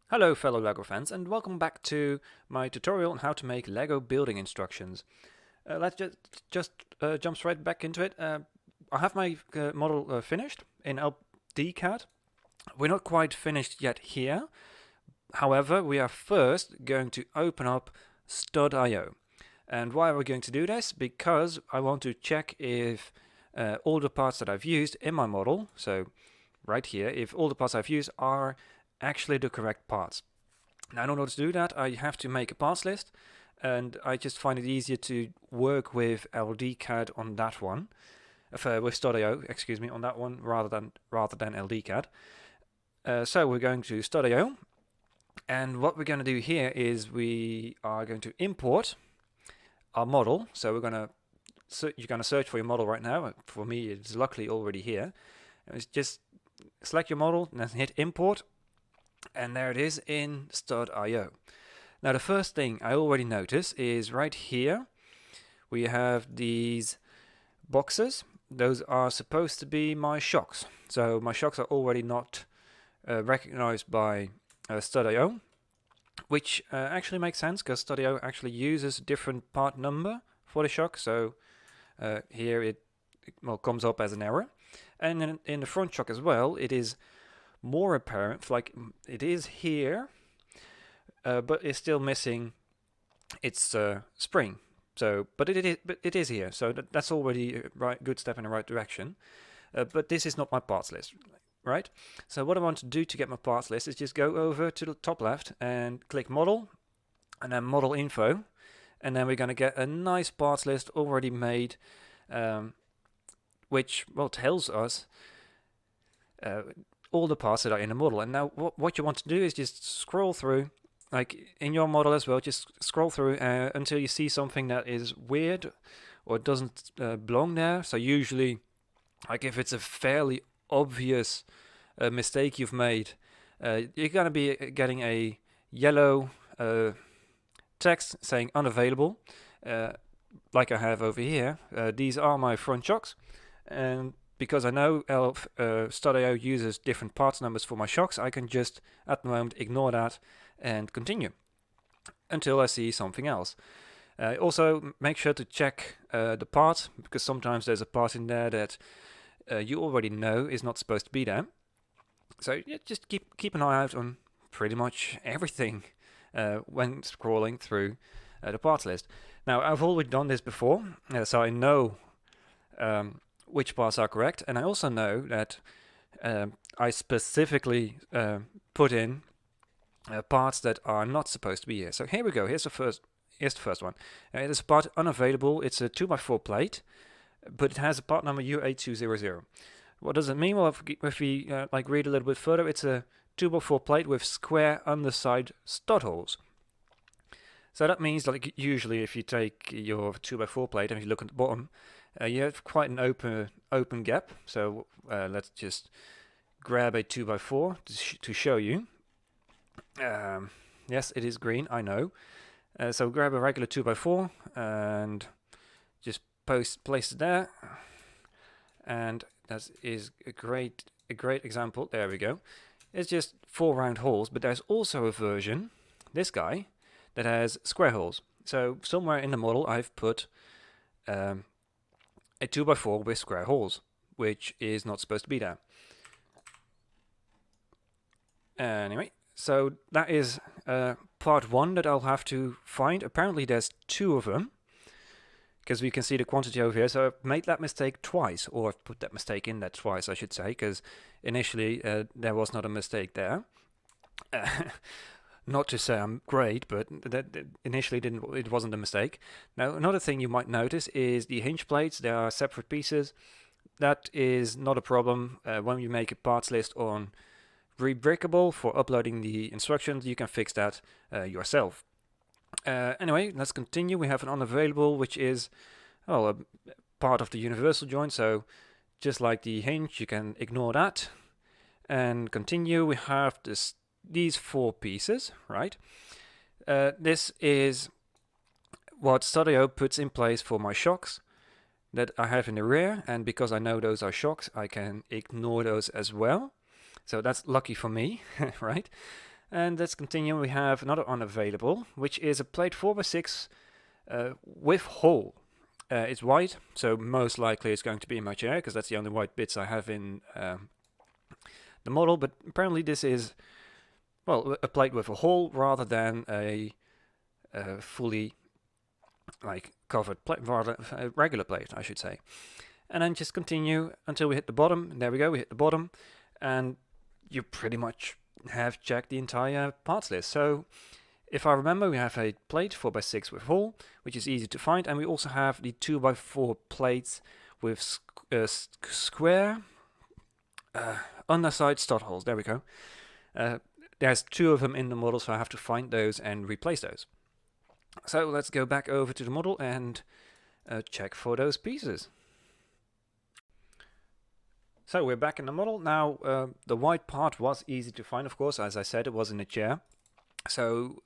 Hello fellow LEGO fans and welcome back to my tutorial on how to make LEGO building instructions. Let's just jump right back into it. I have my model finished in LDcad. We're not quite finished yet here. However, we are first going to open up stud.io. And why are we going to do this? Because I want to check if all the parts that I've used in my model, so right here, if all the parts I've used are actually the correct parts. Now, in order to do that, I have to make a parts list, and I just find it easier to work with LDcad on that one, with Studio, excuse me, on that one rather than LDcad. So we're going to Studio, and what we're going to do here is we are going to import our model. So you're going to search for your model right now. For me, it's luckily already here. It's just select your model and then hit import. And there it is in stud.io. Now the first thing I already notice is right here we have these boxes. Those are supposed to be my shocks. So my shocks are already not recognized by stud.io, which actually makes sense because stud.io actually uses a different part number for the shock. So here it comes up as an error. And then in the front shock as well, it is more apparent, like it is here, but it's still missing its spring. So, but it is here. So that's already a good step in the right direction. But this is not my parts list, right? So what I want to do to get my parts list is just go over to the top left and click model, and then model info, and then we're going to get a nice parts list already made, which tells us all the parts that are in the model. And now what you want to do is just scroll through, like in your model as well, just scroll through until you see something that is weird or doesn't belong there. So usually, like if it's a fairly obvious mistake you've made, you're going to be getting a yellow text saying unavailable, like I have over here. These are my front shocks, and because I know Stud.io uses different parts numbers for my shocks, I can just, at the moment, ignore that and continue until I see something else. Also, make sure to check the part, because sometimes there's a part in there that you already know is not supposed to be there. So yeah, just keep an eye out on pretty much everything when scrolling through the parts list. Now, I've already done this before, so I know which parts are correct, and I also know that I specifically put in parts that are not supposed to be here. So here we go. Here's the first one. It is a part unavailable. It's a 2x4 plate, but it has a part number U8200. What does it mean? Well, if we read a little bit further, it's a 2x4 plate with square underside stud holes. So that means, like, usually if you take your 2x4 plate and if you look at the bottom, you have quite an open gap. So let's just grab a 2x4 to show you. Yes, it is green, I know. So grab a regular 2x4 and just place it there. And that is a great example. There we go. It's just 4 round holes, but there's also a version, this guy, that has square holes. So somewhere in the model I've put a 2x4 with square holes, which is not supposed to be there. Anyway, so that is part 1 that I'll have to find. Apparently there's 2 of them, because we can see the quantity over here. So I've made that mistake twice, or I've put that mistake in there twice, I should say, because initially there was not a mistake there. Not to say I'm great, but that initially it wasn't a mistake. Now, another thing you might notice is the hinge plates. They are separate pieces. That is not a problem. When you make a parts list on Rebrickable for uploading the instructions, you can fix that yourself. Anyway, let's continue. We have an unavailable, which is a part of the universal joint. So just like the hinge, you can ignore that and continue. We have these 4 pieces, right? This is what Studio puts in place for my shocks that I have in the rear, and because I know those are shocks, I can ignore those as well. So that's lucky for me, right? And let's continue. We have another one available, which is a plate 4x6 with hole. It's white, so most likely it's going to be in my chair, because that's the only white bits I have in the model. But apparently this is, well, a plate with a hole rather than a fully covered plate, rather a regular plate, I should say. And then just continue until we hit the bottom. There we go, we hit the bottom, and you pretty much have checked the entire parts list. So if I remember, we have a plate 4x6 with hole, which is easy to find, and we also have the 2x4 plates with square underside stud holes. There we go. There's 2 of them in the model, so I have to find those and replace those. So let's go back over to the model and check for those pieces. So we're back in the model. Now the white part was easy to find, of course. As I said, it was in the chair. So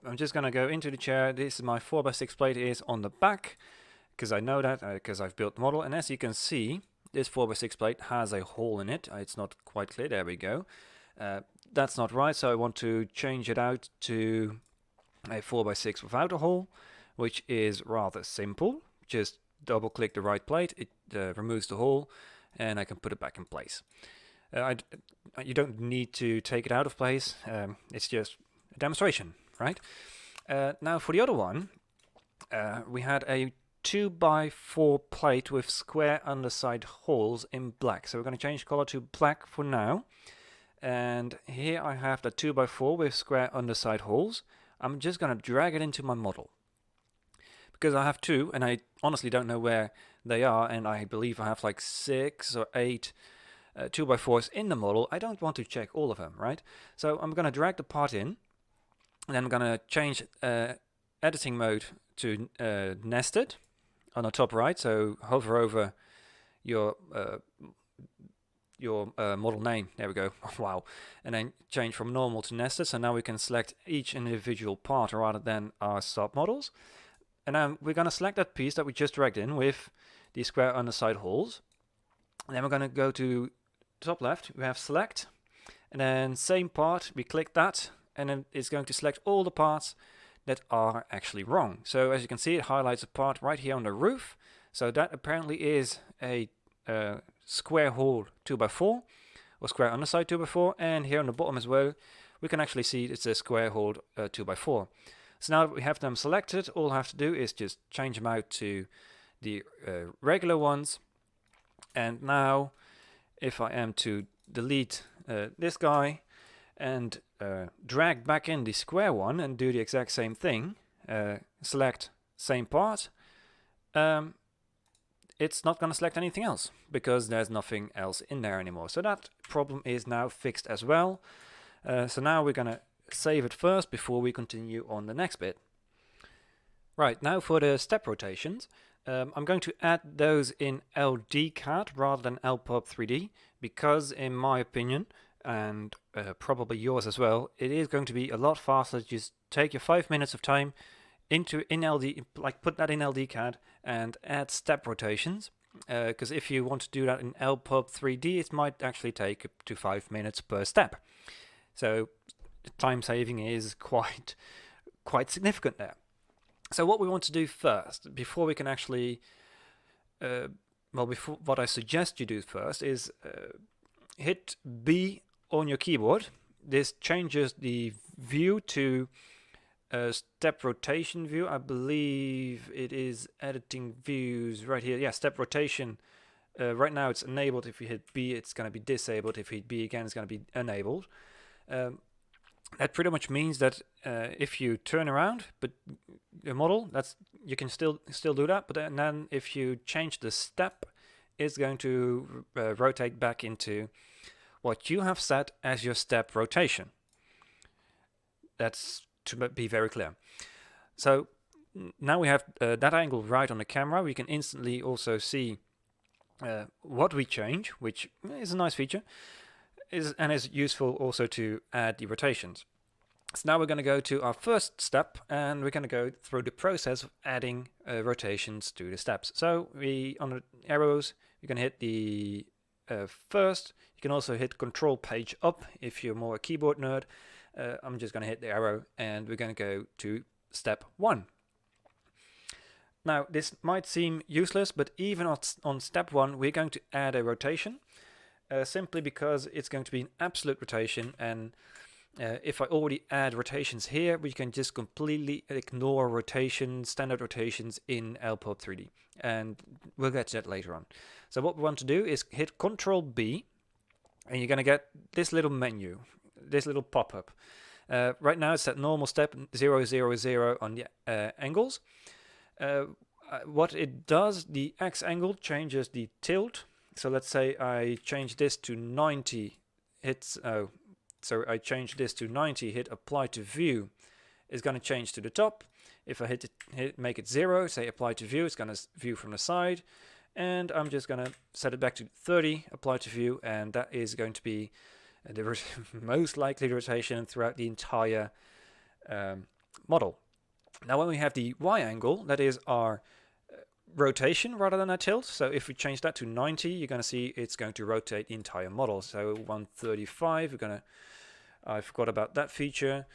I'm just going to go into the chair. This is my 4x6 plate is on the back, because I know that, because I've built the model. And as you can see, this 4x6 plate has a hole in it. It's not quite clear. There we go. That's not right, so I want to change it out to a 4x6 without a hole, which is rather simple. Just double click the right plate, it removes the hole, and I can put it back in place. You don't need to take it out of place, it's just a demonstration, right? Now for the other one, we had a 2x4 plate with square underside holes in black. So we're going to change color to black for now. And here I have the 2x4 with square underside holes. I'm just going to drag it into my model, because I have 2 and I honestly don't know where they are, and I believe I have like 6 or 8 2x4s in the model. I don't want to check all of them, right? So I'm going to drag the part in, and then I'm going to change editing mode to nested on the top right. So hover over your model name. There we go. Wow. And then change from normal to nested. So now we can select each individual part rather than our submodels. And then we're going to select that piece that we just dragged in with the square underside holes. And then we're going to go to top left. We have select, and then same part. We click that, and then it's going to select all the parts that are actually wrong. So as you can see, it highlights a part right here on the roof. So that apparently is a square hole 2x4 or square underside 2x4, and here on the bottom as well we can actually see it's a square hole 2x4. So now that we have them selected, all I have to do is just change them out to the regular ones. And now if I am to delete this guy and drag back in the square one and do the exact same thing, select same part, it's not going to select anything else because there's nothing else in there anymore. So that problem is now fixed as well. So now we're going to save it first before we continue on the next bit. Right, now for the step rotations. I'm going to add those in LDcad rather than LPOP 3D because, in my opinion, and probably yours as well, it is going to be a lot faster to just take your 5 minutes of time put that in LDcad and add step rotations. Because if you want to do that in LPOP 3D, it might actually take up to 5 minutes per step. So time saving is quite significant there. So what we want to do first, before we can actually, what I suggest you do first is hit B on your keyboard. This changes the view to step rotation view. I believe it is editing views right here. Yeah, step rotation. Right now it's enabled. If you hit B, it's going to be disabled. If you hit B again, it's going to be enabled. That pretty much means that if you turn around, but the model, you can still do that. But then if you change the step, it's going to rotate back into what you have set as your step rotation. That's to be very clear. So now we have that angle right on the camera. We can instantly also see what we change, which is a nice feature. And is useful also to add the rotations. So now we're going to go to our first step, and we're going to go through the process of adding rotations to the steps. So on the arrows, you can hit the first. You can also hit Control Page Up if you're more a keyboard nerd, I'm just going to hit the arrow and we're going to go to step 1. Now this might seem useless, but even on step 1 we're going to add a rotation, simply because it's going to be an absolute rotation, and if I already add rotations here, we can just completely ignore rotations, standard rotations in LPOP 3D, and we'll get to that later on. So what we want to do is hit Control B, and you're going to get this little menu, this little pop-up. Right now it's at normal step 0, 0, 0 on the angles. What it does, the X angle changes the tilt. So let's say I change this to 90, so I change this to 90, hit apply to view, it's going to change to the top. If I make it 0, say apply to view, it's going to view from the side. And I'm just going to set it back to 30, apply to view, and that is going to be the most likely rotation throughout the entire model. Now when we have the Y angle, that is our rotation rather than a tilt. So if we change that to 90, you're going to see it's going to rotate the entire model. So 135, I forgot about that feature.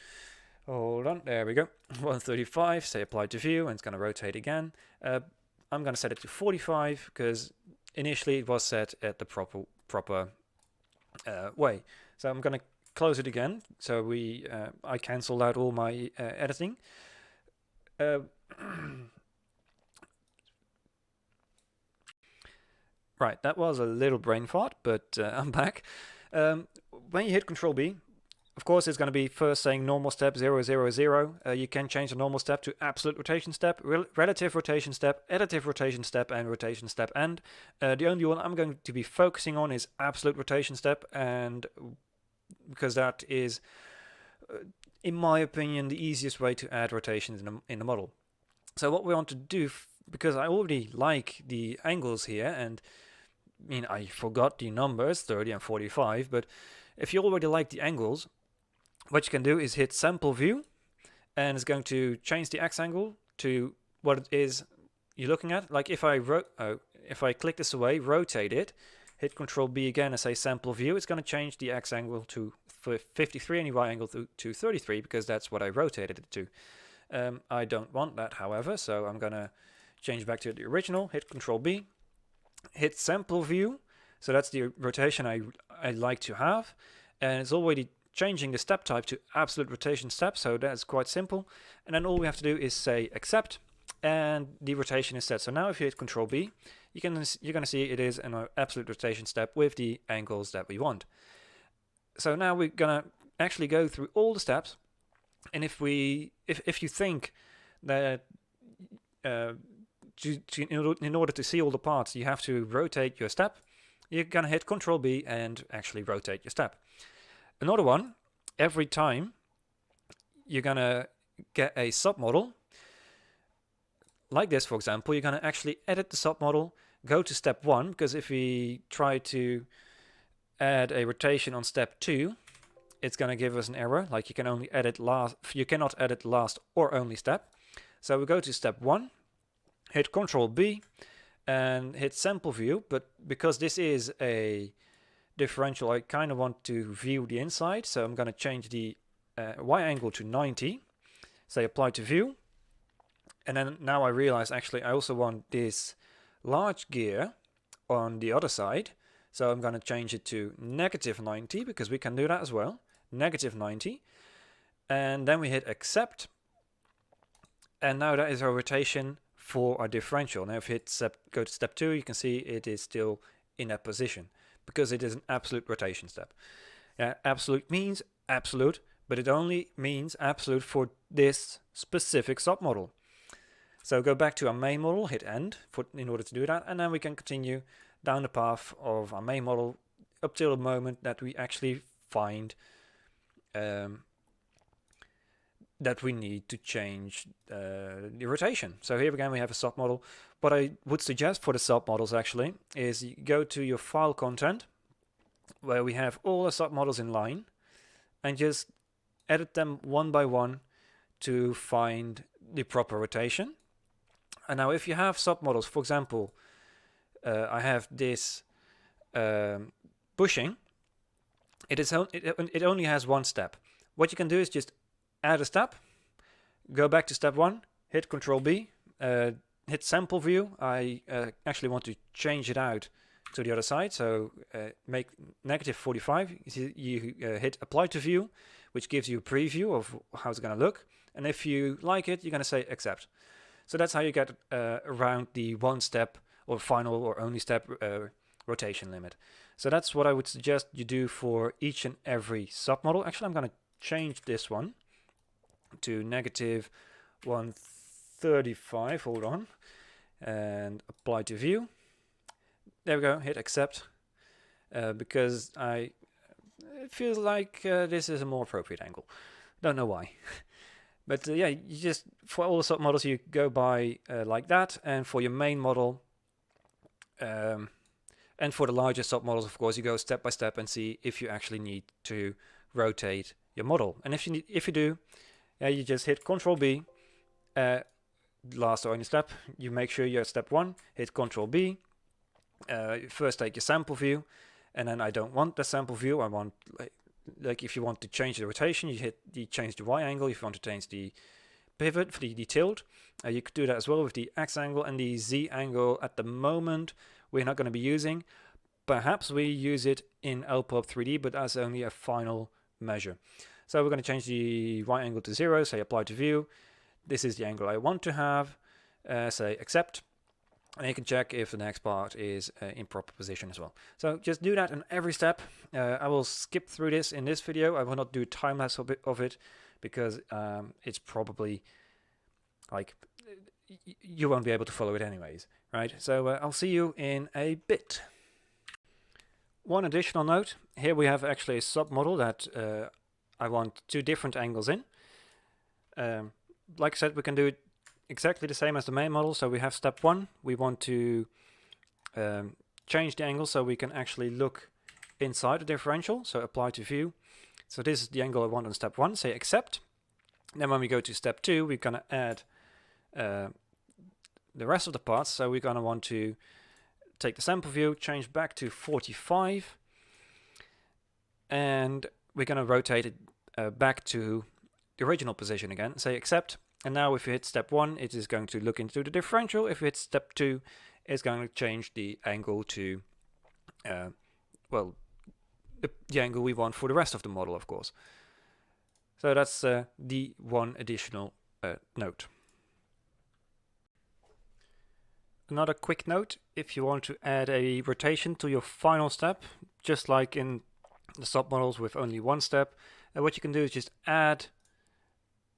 Hold on, there we go. 135, say apply to view, and it's going to rotate again. I'm going to set it to 45 because initially it was set at the proper way. So I'm going to close it again. So I cancelled out all my editing. Right, that was a little brain fart, but I'm back. When you hit Control B, of course it's going to be first saying normal step 0, 0, 0. You can change the normal step to absolute rotation step, relative rotation step, additive rotation step, and rotation step end. The only one I'm going to be focusing on is absolute rotation step, and because that is, in my opinion, the easiest way to add rotations in the model. So what we want to do, because I already like the angles here, and I forgot the numbers 30 and 45, but if you already like the angles, what you can do is hit sample view, and it's going to change the X angle to what it is you're looking at. Like if I click this away, rotate it, hit Control B again and say sample view, it's going to change the X angle to 53 and the Y angle to 33, because that's what I rotated it to. I don't want that, however, so I'm going to change back to the original, hit Control B, hit sample view, so that's the rotation I like to have, and it's already changing the step type to absolute rotation step, so that's quite simple. And then all we have to do is say accept, and the rotation is set. So now if you hit Control B, you're going to see it is an absolute rotation step with the angles that we want. So now we're going to actually go through all the steps, and if you think that in order to see all the parts you have to rotate your step, you're going to hit Control B and actually rotate your step. Another one, every time you're going to get a submodel, like this for example, you're going to actually edit the submodel, go to step 1, because if we try to add a rotation on step 2, it's going to give us an error, like you cannot edit last or only step. So we go to step 1, hit Control B, and hit sample view, but because this is a differential, I kind of want to view the inside, so I'm going to change the Y angle to 90, say apply to view, and then now I realize actually I also want this large gear on the other side, so I'm going to change it to -90, because we can do that as well, -90, and then we hit accept, and now that is our rotation for our differential. Now if you go to step 2, you can see it is still in that position, because it is an absolute rotation step. Absolute means absolute, but it only means absolute for this specific submodel. So go back to our main model, hit end in order to do that, and then we can continue down the path of our main model up till the moment that we actually find that we need to change the rotation. So here again we have a submodel. What I would suggest for the submodels actually is you go to your file content, where we have all the submodels in line, and just edit them one by one to find the proper rotation. And now if you have submodels, for example, I have this bushing, it only has one step. What you can do is just add a step, go back to step 1, hit Control B, hit sample view. I actually want to change it out to the other side, so make -45. You hit apply to view, which gives you a preview of how it's going to look, and if you like it, you're going to say accept. So that's how you get around the one step or final or only step rotation limit. So that's what I would suggest you do for each and every submodel. Actually, I'm going to change this one to -135. Hold on, and apply to view. There we go. Hit accept, because it feels like this is a more appropriate angle. Don't know why. But yeah, you just, for all the submodels, you go by like that, and for your main model, and for the larger submodels, of course, you go step by step and see if you actually need to rotate your model. And if you do, you just hit Control B. Last or only step, you make sure you're at step 1. Hit Control B. First take your sample view, and then I don't want the sample view. I want like if you want to change the rotation, you change the Y angle. If you want to change the pivot, the tilt, you could do that as well with the X angle and the Z angle. At the moment, we're not going to be using. Perhaps we use it in LPub 3D, but as only a final measure. So we're going to change the Y angle to 0. Say apply to view. This is the angle I want to have. Say accept. And you can check if the next part is in proper position as well. So just do that in every step. I will skip through this in this video. I will not do time lapse of it because it's probably like you won't be able to follow it anyways, right? So I'll see you in a bit. One additional note, here we have actually a submodel that I want 2 different angles in. Like I said, we can do it exactly the same as the main model. So we have step 1. We want to change the angle so we can actually look inside the differential. So apply to view. So this is the angle I want on step 1. Say accept. Then when we go to step 2, we're going to add the rest of the parts. So we're going to want to take the sample view, change back to 45, and we're going to rotate it back to the original position again. Say accept. And now if you hit step 1, it is going to look into the differential. If you hit step 2, it's going to change the angle to, well, the angle we want for the rest of the model, of course. So that's the one additional note. Another quick note, if you want to add a rotation to your final step, just like in the submodels with only one step, what you can do is just add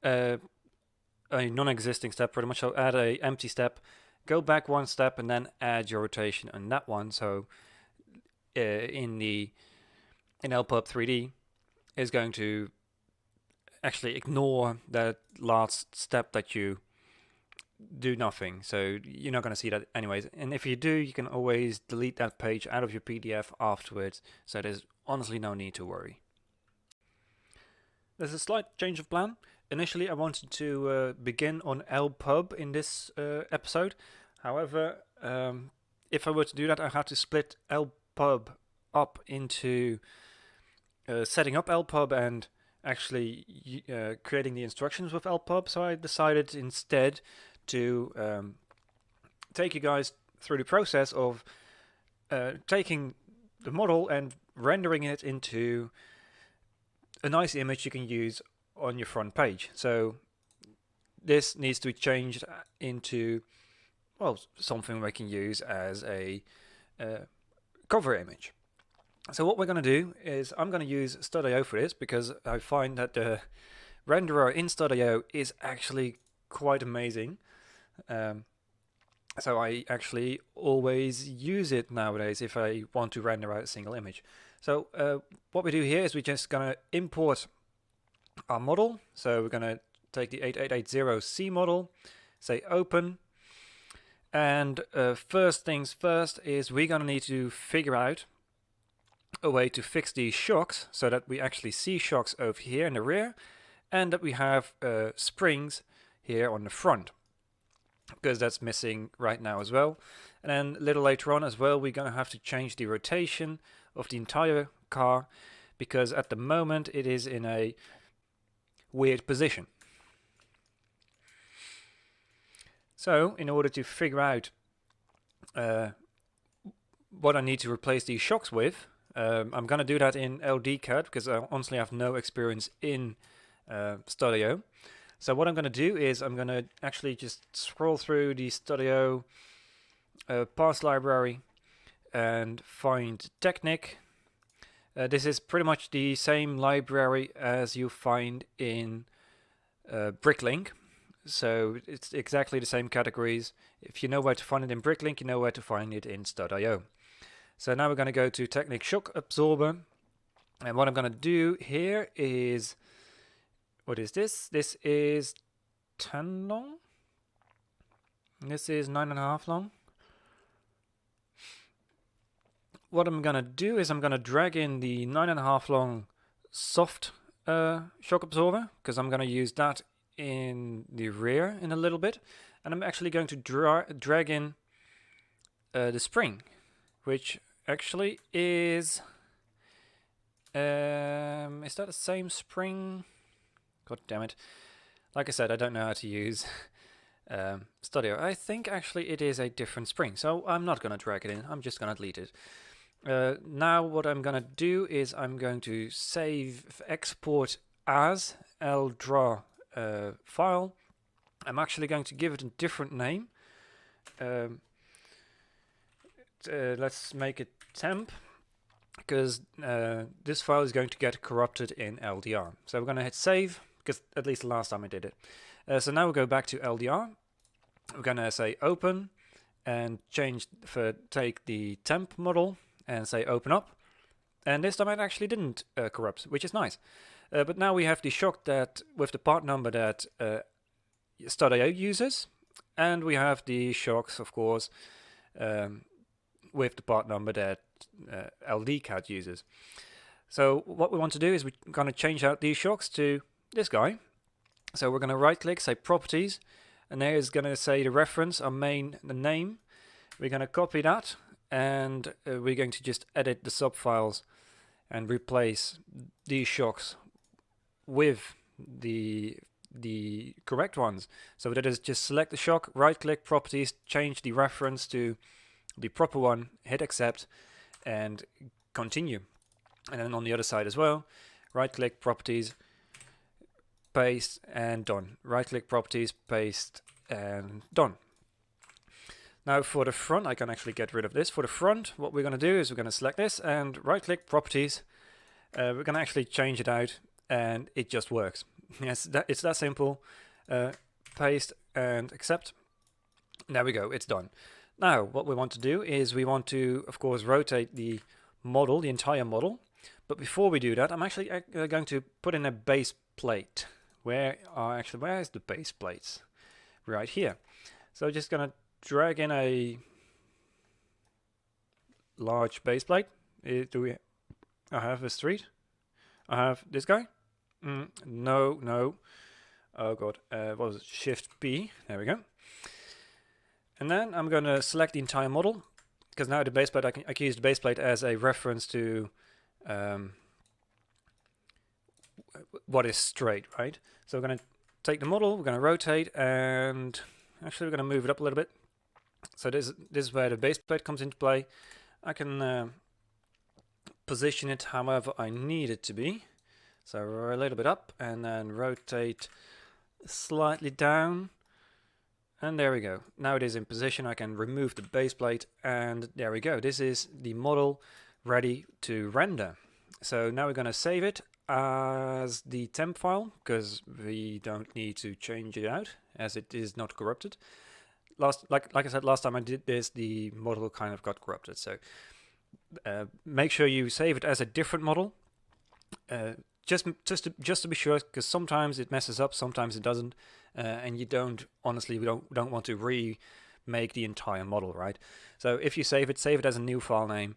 a non-existing step pretty much. So add a empty step, go back 1 step, and then add your rotation on that one. So in LPub 3D is going to actually ignore that last step that you do nothing. So you're not going to see that anyways. And if you do, you can always delete that page out of your PDF afterwards. So there's honestly no need to worry. There's a slight change of plan. Initially, I wanted to begin on LPub in this episode. However, if I were to do that, I had to split LPub up into setting up LPub and actually creating the instructions with LPub. So I decided instead to take you guys through the process of taking the model and rendering it into a nice image you can use on your front page. So this needs to be changed into, well, something we can use as a cover image. So what we're going to do is I'm going to use Stud.io for this because I find that the renderer in Stud.io is actually quite amazing. So I actually always use it nowadays if I want to render out a single image. So what we do here is we're just going to import our model. So we're going to take the 8880C model, say open, and first things first is we're going to need to figure out a way to fix these shocks so that we actually see shocks over here in the rear and that we have springs here on the front, because that's missing right now as well. And then a little later on as well, we're going to have to change the rotation of the entire car, because at the moment it is in a weird position. So in order to figure out what I need to replace these shocks with, I'm going to do that in LDcad because I honestly have no experience in Studio. So what I'm going to do is I'm going to actually just scroll through the Studio parts library and find Technic. This is pretty much the same library as you find in Bricklink. So it's exactly the same categories. If you know where to find it in Bricklink, you know where to find it in Stud.io. So now we're going to go to Technic Shock Absorber. And what I'm going to do here is, what is this? This is 10 long. This is 9.5 long. What I'm going to do is I'm going to drag in the 9.5 long soft shock absorber, because I'm going to use that in the rear in a little bit. And I'm actually going to drag in the spring, which actually is that the same spring? God damn it. Like I said, I don't know how to use Studio. I think actually it is a different spring, so I'm not going to drag it in. I'm just going to delete it. Now what I'm going to do is I'm going to export as LDraw file. I'm actually going to give it a different name. Let's make it temp, because this file is going to get corrupted in LDR. So we're going to hit save, because at least the last time I did it. So now we'll go back to LDR. We're going to say open and take the temp model and say open up. And this time it actually didn't corrupt, which is nice. But now we have the shock that with the part number that Stud.io uses, and we have the shocks, of course, with the part number that LDcad uses. So what we want to do is we're going to change out these shocks to this guy. So we're going to right click, say properties, and there is going to say the reference, the name. We're going to copy that, and we're going to just edit the subfiles and replace these shocks with the correct ones. So that is just select the shock, right click, properties, change the reference to the proper one, hit accept, and continue. And then on the other side as well, right click, properties, paste, and done. Right click, properties, paste, and done. Now for the front, I can actually get rid of this. For the front, what we're going to do is we're going to select this and right click, properties. We're going to actually change it out, and it just works. Yes, it's that simple. Paste and accept. There we go, it's done. Now what we want to do is we want to, of course, rotate the model, the entire model. But before we do that, I'm actually going to put in a base plate. Where is the base plates? Right here. So just going to drag in a large base plate. I have a street? I have this guy? No. Oh god, what was it? Shift B. There we go. And then I'm going to select the entire model, because now the base plate, I can use the base plate as a reference to what is straight, right? So we're going to take the model, we're going to rotate, and actually we're going to move it up a little bit. So this is where the base plate comes into play. I can position it however I need it to be. So a little bit up, and then rotate slightly down. And there we go. Now it is in position. I can remove the base plate, and there we go. This is the model ready to render. So now we're going to save it as the temp file, because we don't need to change it out as it is not corrupted. Like I said, last time I did this, the model kind of got corrupted. So make sure you save it as a different model, just to be sure, because sometimes it messes up, sometimes it doesn't, and we don't want to remake the entire model, right? So if you save it as a new file name,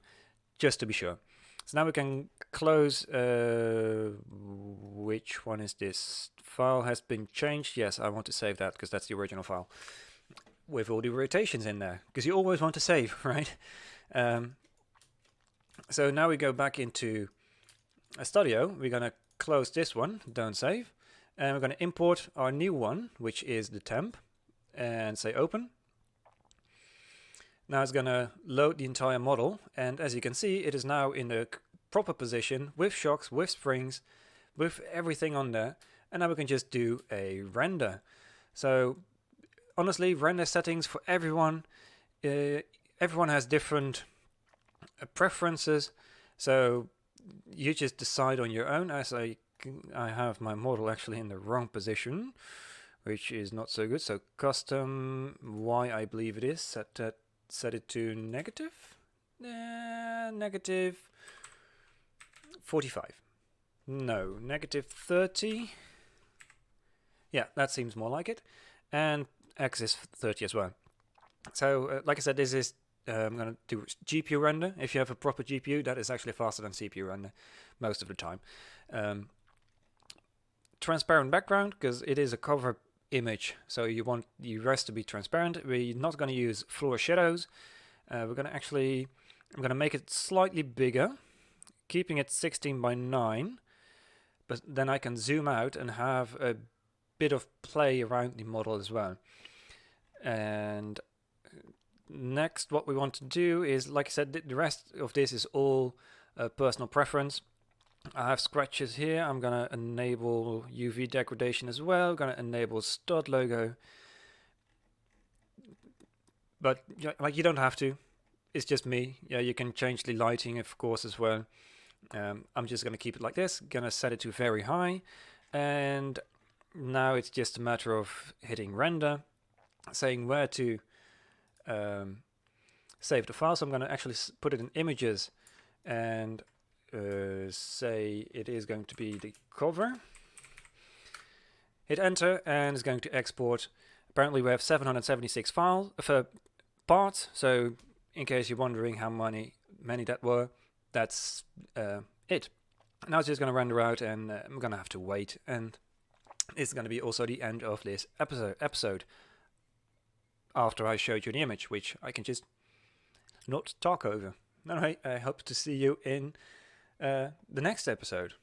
just to be sure. So now we can close. Which one is this? File has been changed. Yes, I want to save that because that's the original file with all the rotations in there, because you always want to save, right? So now we go back into Studio. We're going to close this one, don't save, And we're going to import our new one, which is the temp, and say open. Now it's going to load the entire model, and as you can see, it is now in the proper position with shocks, with springs, with everything on there. And now we can just do a render. So honestly, render settings for everyone, everyone has different preferences, so you just decide on your own. As I have my model actually in the wrong position, which is not so good. So custom Y, I believe it is, set it to negative, negative 45. No, negative 30. Yeah, that seems more like it. And X is 30 as well. So, like I said, this is I'm going to do GPU render. If you have a proper GPU, that is actually faster than CPU render most of the time. Transparent background, because it is a cover image, so you want the rest to be transparent. We're not going to use floor shadows. We're going to actually, I'm going to make it slightly bigger, keeping it 16 by 9, but then I can zoom out and have a bit of play around the model as well. And next, what we want to do is, like I said, the rest of this is all personal preference. I have scratches here. I'm going to enable UV degradation as well. I'm going to enable stud logo. But like, you don't have to. It's just me. Yeah, you can change the lighting, of course, as well. I'm just going to keep it like this. Going to set it to very high. And now it's just a matter of hitting render, saying where to save the file. So I'm going to actually put it in images and say it is going to be the cover. Hit enter and it's going to export. Apparently we have 776 files for parts, so in case you're wondering how many that were, that's it. Now it's just going to render out, and I'm going to have to wait, and it's going to be also the end of this episode after I showed you the image, which I can just not talk over. Alright, I hope to see you in the next episode.